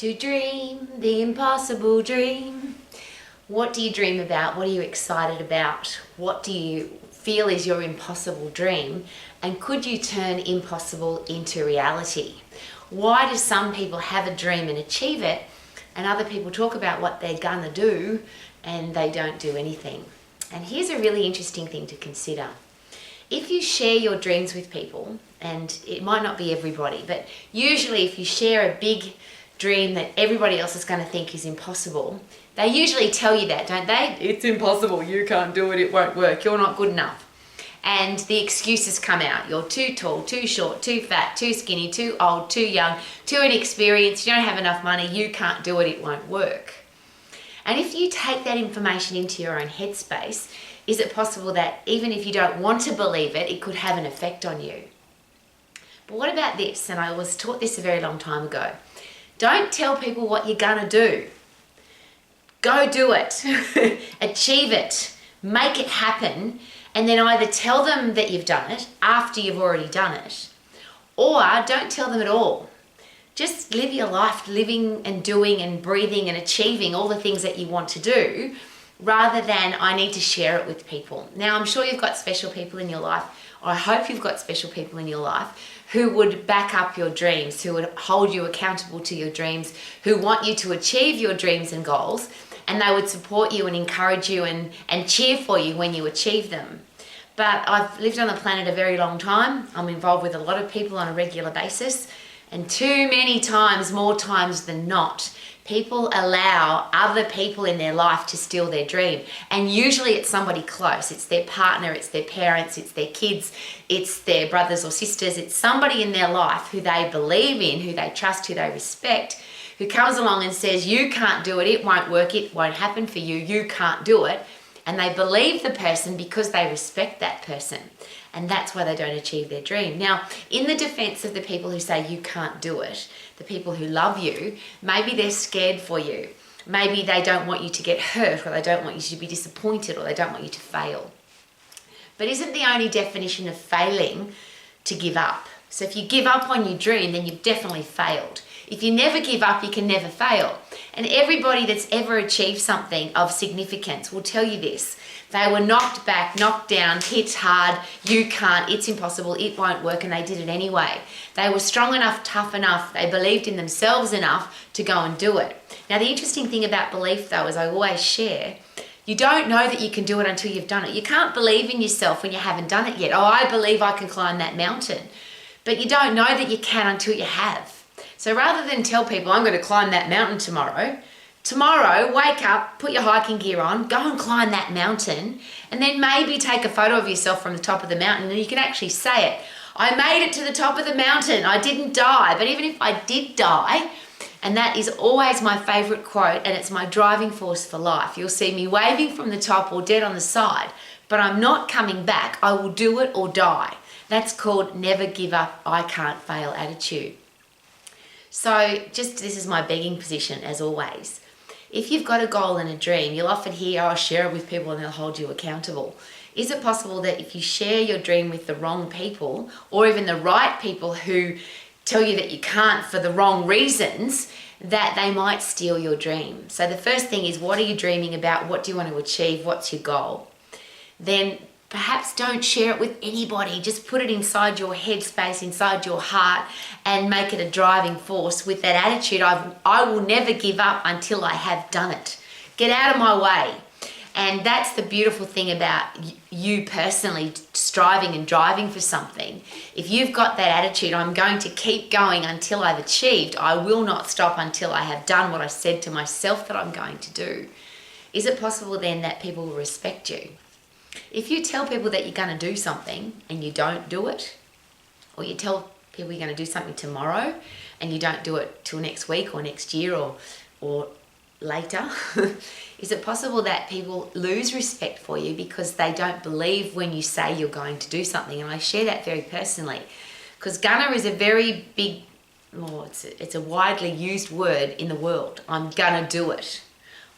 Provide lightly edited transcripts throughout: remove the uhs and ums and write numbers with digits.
To dream the impossible dream. What do you dream about? What are you excited about? What do you feel is your impossible dream? And could you turn impossible into reality? Why do some people have a dream and achieve it, and other people talk about what they're gonna do and they don't do anything? And here's a really interesting thing to consider. If you share your dreams with people, and it might not be everybody, but usually if you share a big dream that everybody else is going to think is impossible, they usually tell you that, don't they? It's impossible, you can't do it, it won't work, you're not good enough. And the excuses come out. You're too tall, too short, too fat, too skinny, too old, too young, too inexperienced, you don't have enough money, you can't do it, it won't work. And if you take that information into your own headspace, is it possible that even if you don't want to believe it, it could have an effect on you? But what about this? And I was taught this a very long time ago. Don't tell people what you're gonna do. Go do it. Achieve it. Make it happen. And then either tell them that you've done it after you've already done it, or don't tell them at all. Just live your life living and doing and breathing and achieving all the things that you want to do, rather than I need to share it with people. Now, I'm sure you've got special people in your life, or I hope you've got special people in your life who would back up your dreams, who would hold you accountable to your dreams, who want you to achieve your dreams and goals, and they would support you and encourage you and cheer for you when you achieve them. But I've lived on the planet a very long time. I'm involved with a lot of people on a regular basis, and too many times, more times than not, people allow other people in their life to steal their dream. And usually it's somebody close. It's their partner, it's their parents, it's their kids, it's their brothers or sisters. It's somebody in their life who they believe in, who they trust, who they respect, who comes along and says, you can't do it, it won't work, it won't happen for you, you can't do it. And they believe the person because they respect that person. And that's why they don't achieve their dream. Now, in the defense of the people who say you can't do it, the people who love you, maybe they're scared for you. Maybe they don't want you to get hurt, or they don't want you to be disappointed, or they don't want you to fail. But isn't the only definition of failing to give up? So if you give up on your dream, then you've definitely failed. If you never give up, you can never fail. And everybody that's ever achieved something of significance will tell you this. They were knocked back, knocked down, hit hard, you can't, it's impossible, it won't work, and they did it anyway. They were strong enough, tough enough, they believed in themselves enough to go and do it. Now, the interesting thing about belief, though, as I always share, you don't know that you can do it until you've done it. You can't believe in yourself when you haven't done it yet. Oh, I believe I can climb that mountain. But you don't know that you can until you have. So rather than tell people, I'm going to climb that mountain tomorrow, wake up, put your hiking gear on, go and climb that mountain, and then maybe take a photo of yourself from the top of the mountain, and you can actually say it. I made it to the top of the mountain. I didn't die. But even if I did die, and that is always my favorite quote, and it's my driving force for life. You'll see me waving from the top or dead on the side, but I'm not coming back. I will do it or die. That's called never give up, I can't fail attitude. So this is my begging position, as always. If you've got a goal and a dream, you'll often hear, oh, share it with people and they'll hold you accountable. Is it possible that if you share your dream with the wrong people, or even the right people who tell you that you can't for the wrong reasons, that they might steal your dream? So the first thing is, what are you dreaming about? What do you want to achieve? What's your goal? Then perhaps don't share it with anybody. Just put it inside your headspace, inside your heart, and make it a driving force with that attitude. I will never give up until I have done it. Get out of my way. And that's the beautiful thing about you personally striving and driving for something. If you've got that attitude, I'm going to keep going until I've achieved. I will not stop until I have done what I said to myself that I'm going to do. Is it possible then that people will respect you? If you tell people that you're going to do something and you don't do it, or you tell people you're going to do something tomorrow and you don't do it till next week or next year or later, is it possible that people lose respect for you because they don't believe when you say you're going to do something? And I share that very personally, because GUNNA is a very big, it's a widely used word in the world. I'm gonna do it.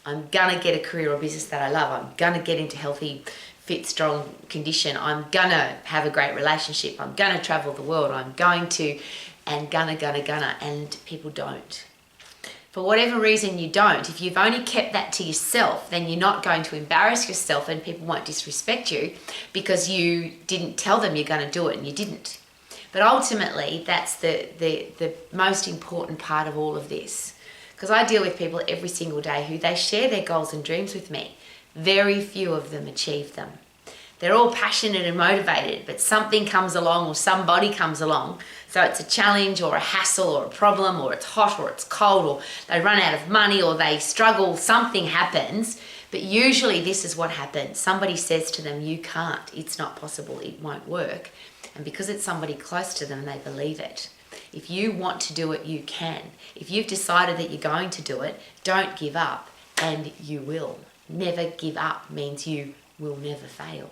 I'm gonna get a career or business that I love. I'm gonna get into healthy, fit, strong condition. I'm gonna have a great relationship. I'm gonna travel the world. I'm going to, and gonna, and people don't. For whatever reason you don't, if you've only kept that to yourself, then you're not going to embarrass yourself and people won't disrespect you because you didn't tell them you're going to do it and you didn't. But ultimately, that's the most important part of all of this. Because I deal with people every single day who they share their goals and dreams with me. Very few of them achieve them. They're all passionate and motivated, but something comes along or somebody comes along. So it's a challenge or a hassle or a problem, or it's hot or it's cold, or they run out of money or they struggle, something happens. But usually this is what happens. Somebody says to them, you can't, it's not possible, it won't work. And because it's somebody close to them, they believe it. If you want to do it, you can. If you've decided that you're going to do it, don't give up, and you will. Never give up means you will never fail.